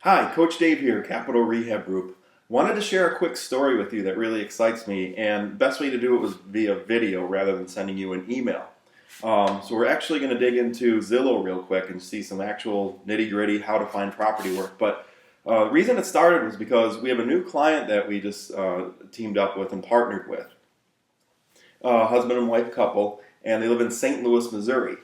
Hi, Coach Dave here, Capital Rehab Group. Wanted to share a quick story with you that really excites me, and best way to do it was via video rather than sending you an email. So we're actually going to dig into Zillow real quick and see some actual nitty-gritty how to find property work. But the reason it started was because we have a new client that we just teamed up with and partnered with, husband and wife couple, and they live in St. Louis, Missouri.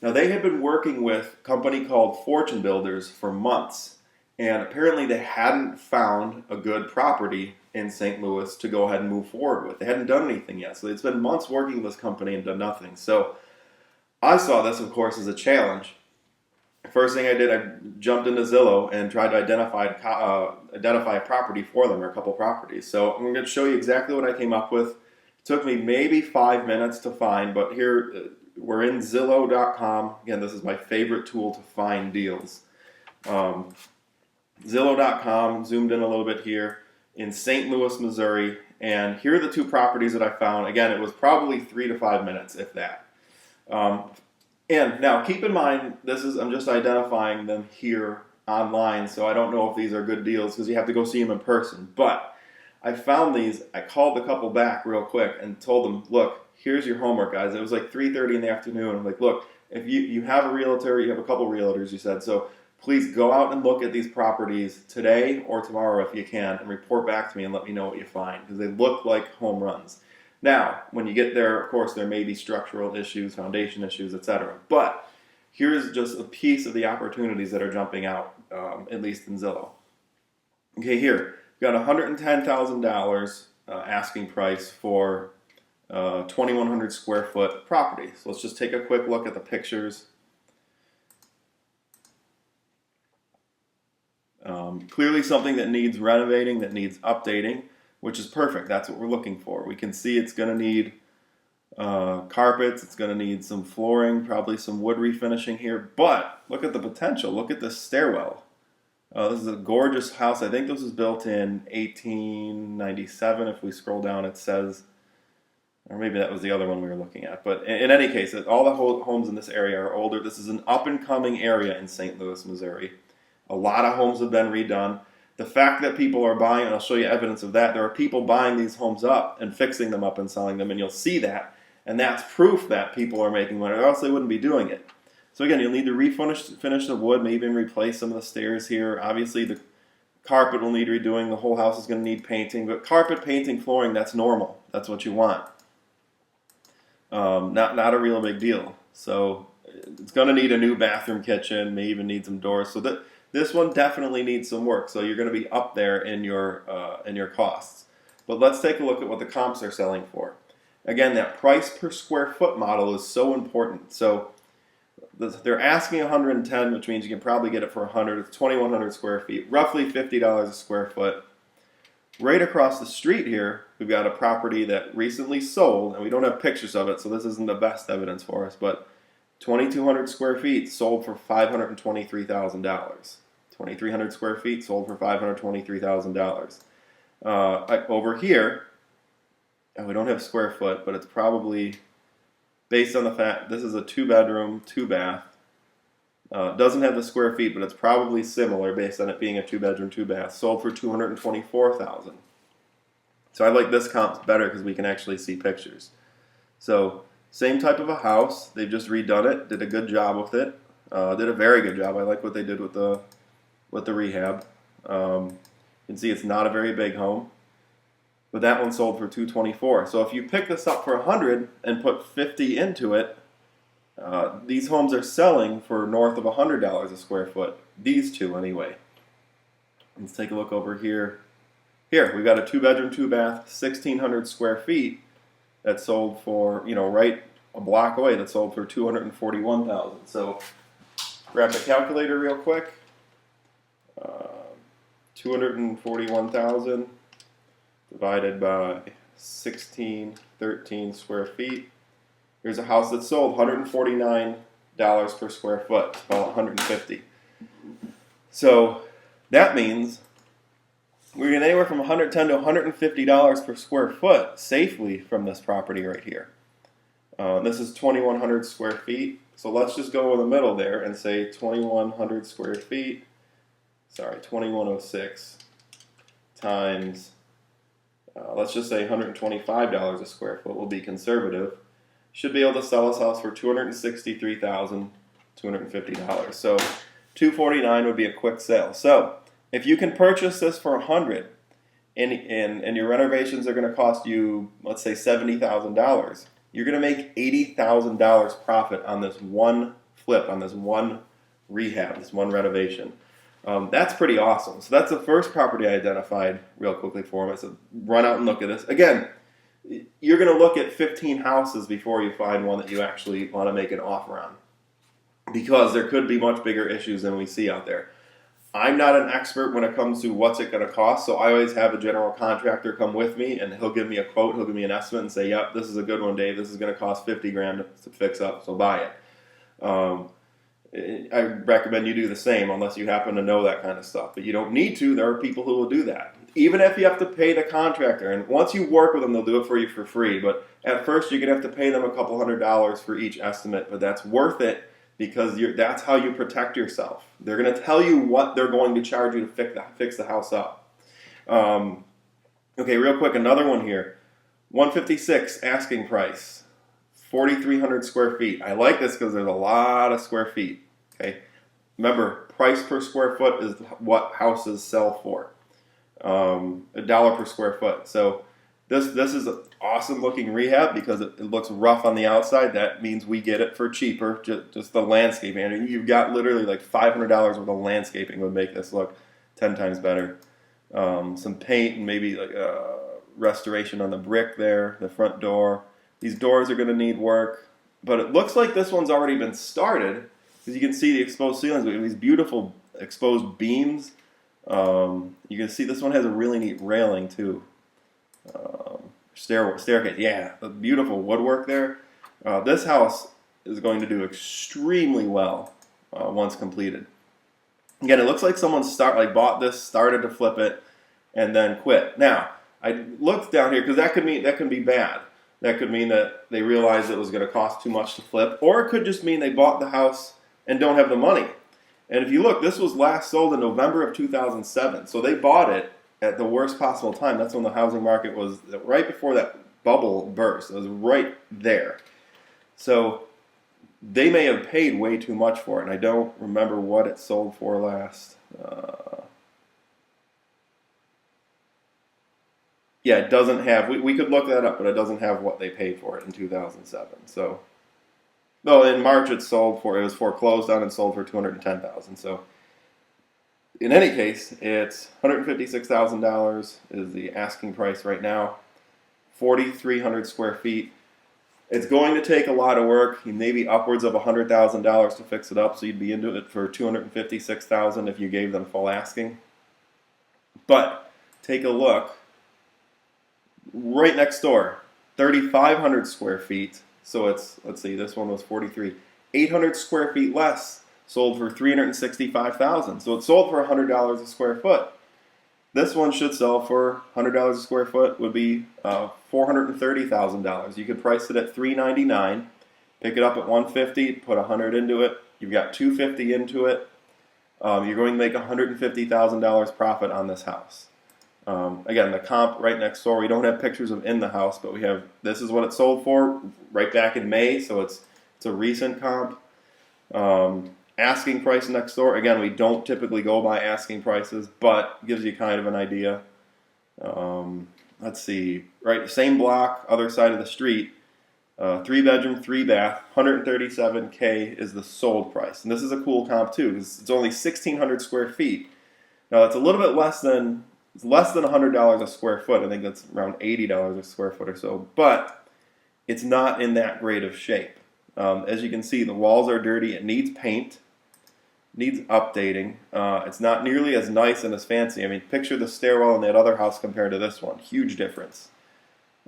Now they had been working with a company called Fortune Builders for months. And apparently they hadn't found a good property in St. Louis to go ahead and move forward with. They hadn't done anything yet. So it's been months working with this company and done nothing. So I saw this, of course, as a challenge. First thing I did, I jumped into Zillow and tried to identify a property for them, or a couple properties. So I'm going to show you exactly what I came up with. It took me maybe 5 minutes to find, but here we're in Zillow.com. Again, this is my favorite tool to find deals. Zillow.com, zoomed in a little bit here, in St. Louis, Missouri, and here are the two properties that I found. Again, it was probably 3 to 5 minutes, if that. And now, keep in mind, I'm just identifying them here online, so I don't know if these are good deals because you have to go see them in person. But I found these. I called the couple back real quick and told them, look, here's your homework, guys. It was like 3:30 in the afternoon. I'm like, look, if you have a realtor, you have a couple realtors, you said, so please go out and look at these properties today or tomorrow if you can and report back to me and let me know what you find because they look like home runs. Now, when you get there, of course, there may be structural issues, foundation issues, etc. But here's just a piece of the opportunities that are jumping out, at least in Zillow. Okay, here, we've got $110,000 asking price for 2,100 square foot property. So let's just take a quick look at the pictures. Clearly something that needs renovating, that needs updating, which is perfect. That's what we're looking for. We can see it's going to need carpets, it's going to need some flooring, probably some wood refinishing here, but look at the potential. Look at this stairwell. This is a gorgeous house. I think this was built in 1897. If we scroll down, it says, or maybe that was the other one we were looking at. But in any case, all the homes in this area are older. This is an up-and-coming area in St. Louis, Missouri. A lot of homes have been redone. The fact that people are buying, and I'll show you evidence of that, there are people buying these homes up and fixing them up and selling them, and you'll see that. And that's proof that people are making money, or else they wouldn't be doing it. So again, you'll need to finish the wood, maybe even replace some of the stairs here. Obviously, the carpet will need redoing. The whole house is going to need painting. But carpet, painting, flooring, that's normal. That's what you want. Not a real big deal. So it's going to need a new bathroom, kitchen, may even need some doors. So this one definitely needs some work, so you're going to be up there in your costs. But let's take a look at what the comps are selling for. Again, that price per square foot model is so important. So they're asking 110, which means you can probably get it for 100. It's 2,100 square feet, roughly $50 a square foot. Right across the street here, we've got a property that recently sold, and we don't have pictures of it, so this isn't the best evidence for us, but 2,200 square feet sold for $523,000. 2,300 square feet sold for $523,000. Over here, we don't have square foot, but it's probably based on the fact this is a 2-bedroom, 2-bath. Doesn't have the square feet, but it's probably similar based on it being a 2-bedroom, 2-bath. Sold for $224,000. So I like this comp better because we can actually see pictures. So same type of a house. They've just redone it. Did a good job with it. Did a very good job. I like what they did with the rehab. You can see it's not a very big home, but that one sold for $224,000. So if you pick this up for $100 and put $50 into it, these homes are selling for north of $100 a square foot. These two, anyway. Let's take a look over here. Here we've got a 2-bedroom, 2-bath, 1,600 square feet that sold for, right a block away. That sold for $241,000. So grab the calculator real quick. 241,000 divided by 1,613 square feet. Here's a house that sold $149 per square foot. It's about $150. So that means we're getting anywhere from $110 to $150 per square foot safely from this property right here. This is 2,100 square feet. So let's just go in the middle there and say 2,100 square feet sorry, 2106 times, let's just say $125 a square foot will be conservative. Should be able to sell this house for $263,250. So $249 would be a quick sale. So if you can purchase this for $100 and your renovations are going to cost you, let's say $70,000, you're going to make $80,000 profit on this one flip, on this one rehab, this one renovation. That's pretty awesome. So that's the first property I identified real quickly for him. I said, run out and look at this. Again, you're going to look at 15 houses before you find one that you actually want to make an offer on, because there could be much bigger issues than we see out there. I'm not an expert when it comes to what's it going to cost, so I always have a general contractor come with me, and he'll give me a quote, he'll give me an estimate and say, yep, this is a good one, Dave, this is going to cost $50,000 to fix up, so buy it. I recommend you do the same unless you happen to know that kind of stuff, but you don't need to. There are people who will do that. Even if you have to pay the contractor, and once you work with them, they'll do it for you for free, but at first you're going to have to pay them a couple $100 for each estimate, but that's worth it, because that's how you protect yourself. They're going to tell you what they're going to charge you to fix the house up. Okay, real quick, another one here. 156 asking price, 4,300 square feet. I like this because there's a lot of square feet. Okay, remember, price per square foot is what houses sell for. $1 per square foot. So this is an awesome looking rehab because it looks rough on the outside. That means we get it for cheaper, just the landscaping. I mean, you've got literally like $500 worth of landscaping would make this look 10 times better. Some paint and maybe like restoration on the brick there, the front door. These doors are going to need work, but it looks like this one's already been started because you can see the exposed ceilings. We have these beautiful exposed beams. You can see this one has a really neat railing too. Staircase, yeah, the beautiful woodwork there. This house is going to do extremely well once completed. Again, it looks like someone bought this, started to flip it, and then quit. Now, I looked down here because that can be bad. That could mean that they realized it was going to cost too much to flip, or it could just mean they bought the house and don't have the money. And if you look, this was last sold in November of 2007, so they bought it at the worst possible time. That's when the housing market was right before that bubble burst. It was right there. So they may have paid way too much for it, and I don't remember what it sold for last. Yeah, it doesn't have, we could look that up, but it doesn't have what they paid for it in 2007. So, no, in March it was foreclosed on and sold for $210,000. So, in any case, it's $156,000 is the asking price right now. 4,300 square feet. It's going to take a lot of work, maybe upwards of $100,000 to fix it up. So you'd be into it for $256,000 if you gave them full asking. But take a look. Right next door, 3,500 square feet. So it's, let's see, this one was 43. 800 square feet less, sold for $365,000. So it sold for $100 a square foot. This one should sell for $100 a square foot, would be $430,000. You could price it at $399, pick it up at $150, put $100 into it. You've got $250 into it. You're going to make $150,000 profit on this house. Again, the comp right next door, we don't have pictures of in the house, but we have, this is what it sold for right back in May, so it's a recent comp. Asking price next door, again, we don't typically go by asking prices, but gives you kind of an idea. Let's see, right, same block, other side of the street, 3-bedroom, 3-bath, $137K is the sold price. And this is a cool comp too, because it's only 1,600 square feet. Now, it's a little bit less than $100 a square foot. I think that's around $80 a square foot or so, but it's not in that great of shape. As you can see, the walls are dirty. It needs paint, needs updating. It's not nearly as nice and as fancy. I mean, picture the stairwell in that other house compared to this one. Huge difference.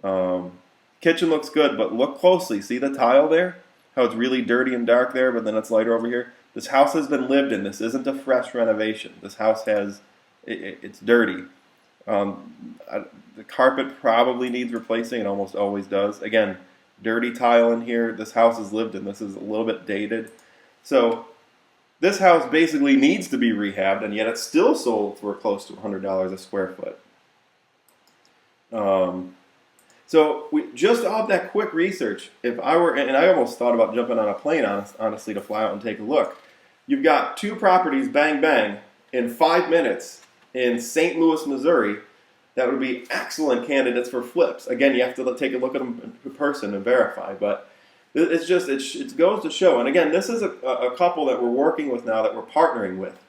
Kitchen looks good, but look closely. See the tile there? How it's really dirty and dark there, but then it's lighter over here? This house has been lived in. This isn't a fresh renovation. This house has, it's dirty. The carpet probably needs replacing. It almost always does. Again, dirty tile in here. This house is lived in. This is a little bit dated. So This house basically needs to be rehabbed, and yet it's still sold for close to $100 a square foot. So we just off that quick research, if I were, and I almost thought about jumping on a plane, honestly, to fly out and take a look. You've got 2 properties, bang, bang, in 5 minutes in St. Louis, Missouri, that would be excellent candidates for flips. Again, you have to take a look at them in person and verify, but it's just, it goes to show. And again, this is a couple that we're working with now, that we're partnering with.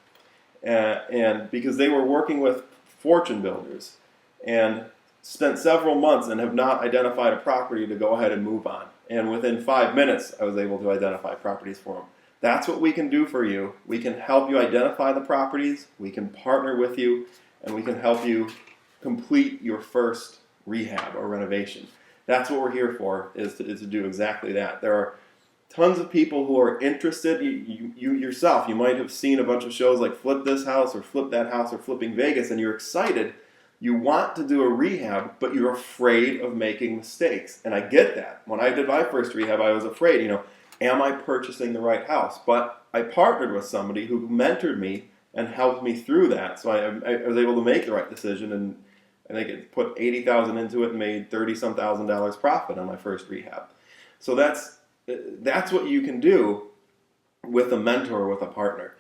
And because they were working with fortune builders and spent several months and have not identified a property to go ahead and move on. And within 5 minutes, I was able to identify properties for them. That's what we can do for you. We can help you identify the properties, we can partner with you, and we can help you complete your first rehab or renovation. That's what we're here for, is to do exactly that. There are tons of people who are interested. You yourself, you might have seen a bunch of shows like Flip This House or Flip That House or Flipping Vegas, and you're excited. You want to do a rehab, but you're afraid of making mistakes. And I get that. When I did my first rehab, I was afraid, am I purchasing the right house? But I partnered with somebody who mentored me and helped me through that. So I was able to make the right decision, and I think it put $80,000 into it and made $30-some thousand profit on my first rehab. So that's what you can do with a mentor, with a partner.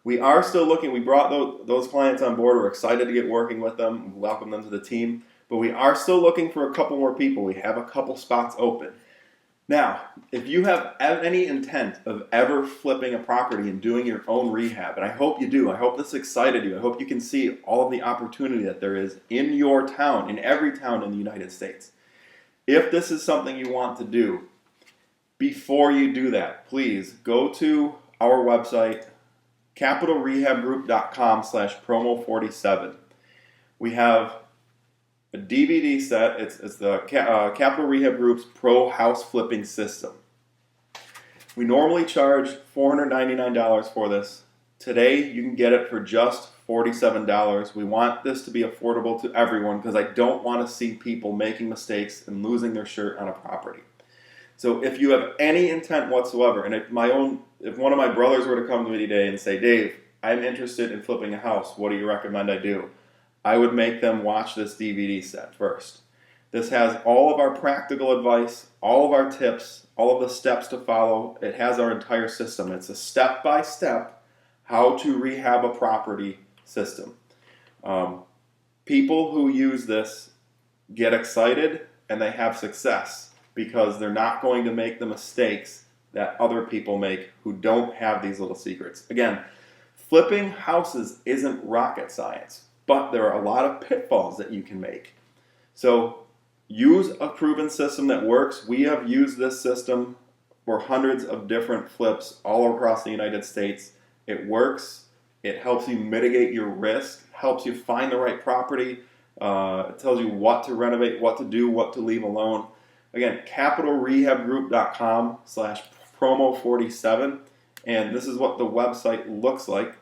We are still looking. We brought those clients on board. We're excited to get working with them, welcome them to the team. But we are still looking for a couple more people. We have a couple spots open. Now, if you have any intent of ever flipping a property and doing your own rehab, and I hope you do, I hope this excited you, I hope you can see all of the opportunity that there is in your town, in every town in the United States. If this is something you want to do, before you do that, please go to our website, capitalrehabgroup.com/promo47. We have a DVD set. It's the Capital Rehab Group's Pro House Flipping System. We normally charge $499 for this. Today, you can get it for just $47. We want this to be affordable to everyone because I don't want to see people making mistakes and losing their shirt on a property. So if you have any intent whatsoever, and if one of my brothers were to come to me today and say, Dave, I'm interested in flipping a house, what do you recommend I do? I would make them watch this DVD set first. This has all of our practical advice, all of our tips, all of the steps to follow. It has our entire system. It's a step-by-step how to rehab a property system. People who use this get excited and they have success because they're not going to make the mistakes that other people make who don't have these little secrets. Again, flipping houses isn't rocket science, but there are a lot of pitfalls that you can make. So use a proven system that works. We have used this system for hundreds of different flips all across the United States. It works. It helps you mitigate your risk, helps you find the right property. It tells you what to renovate, what to do, what to leave alone. Again, capitalrehabgroup.com/promo47. And this is what the website looks like.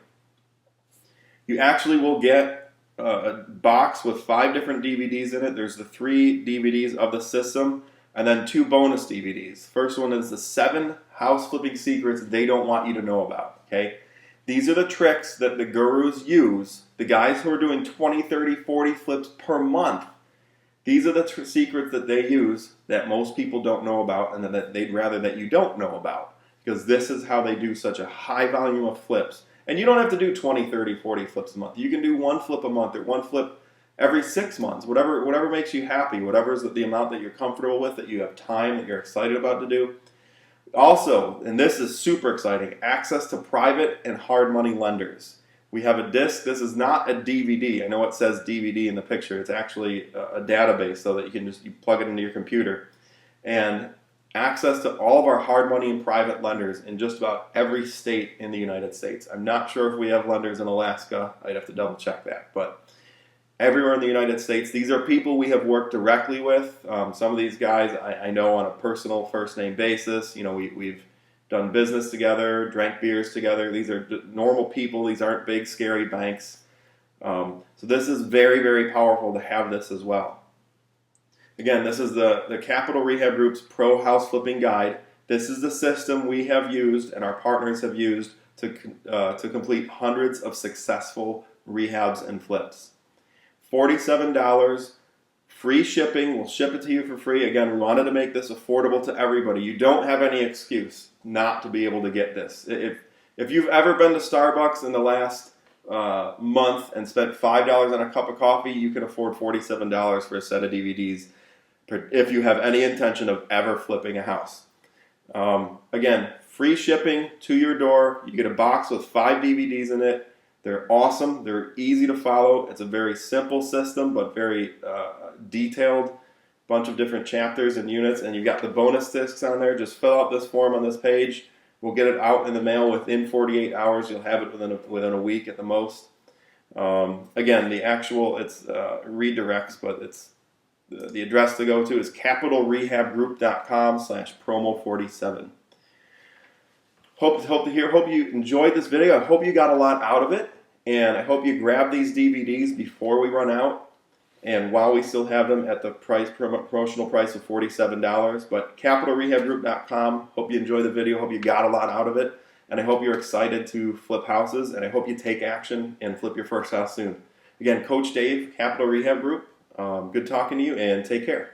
You actually will get a box with 5 different DVDs in it. There's the 3 DVDs of the system and then 2 bonus DVDs. First one is the 7 house flipping secrets they don't want you to know about. Okay, these are the tricks that the gurus use, the guys who are doing 20, 30, 40 flips per month. These are the secrets that they use that most people don't know about and that they'd rather that you don't know about, because this is how they do such a high volume of flips. And you don't have to do 20, 30, 40 flips a month. You can do 1 flip a month or 1 flip every 6 months, whatever makes you happy, whatever is the amount that you're comfortable with, that you have time, that you're excited about to do. Also, and this is super exciting, access to private and hard money lenders. We have a disc. This is not a DVD. I know it says DVD in the picture. It's actually a database so that you plug it into your computer. And access to all of our hard money and private lenders in just about every state in the United States. I'm not sure if we have lenders in Alaska. I'd have to double check that. But everywhere in the United States, these are people we have worked directly with. Some of these guys I know on a personal first name basis. We've done business together, drank beers together. These are normal people. These aren't big, scary banks. So this is very, very powerful to have this as well. Again, this is the Capital Rehab Group's Pro House Flipping Guide. This is the system we have used and our partners have used to complete hundreds of successful rehabs and flips. $47, free shipping. We'll ship it to you for free. Again, we wanted to make this affordable to everybody. You don't have any excuse not to be able to get this. If you've ever been to Starbucks in the last month and spent $5 on a cup of coffee, you can afford $47 for a set of DVDs if you have any intention of ever flipping a house. Again, free shipping to your door. You get a box with 5 DVDs in it. They're awesome. They're easy to follow. It's a very simple system, but very detailed. Bunch of different chapters and units, and you've got the bonus discs on there. Just fill out this form on this page. We'll get it out in the mail within 48 hours. You'll have it within a week at the most. Again, it's redirects, but it's the address to go to is capitalrehabgroup.com/promo47. Hope you enjoyed this video. I hope you got a lot out of it, and I hope you grab these DVDs before we run out, and while we still have them at the promotional price of $47. But capitalrehabgroup.com. Hope you enjoyed the video. Hope you got a lot out of it, and I hope you're excited to flip houses, and I hope you take action and flip your first house soon. Again, Coach Dave, Capital Rehab Group. Good talking to you, and take care.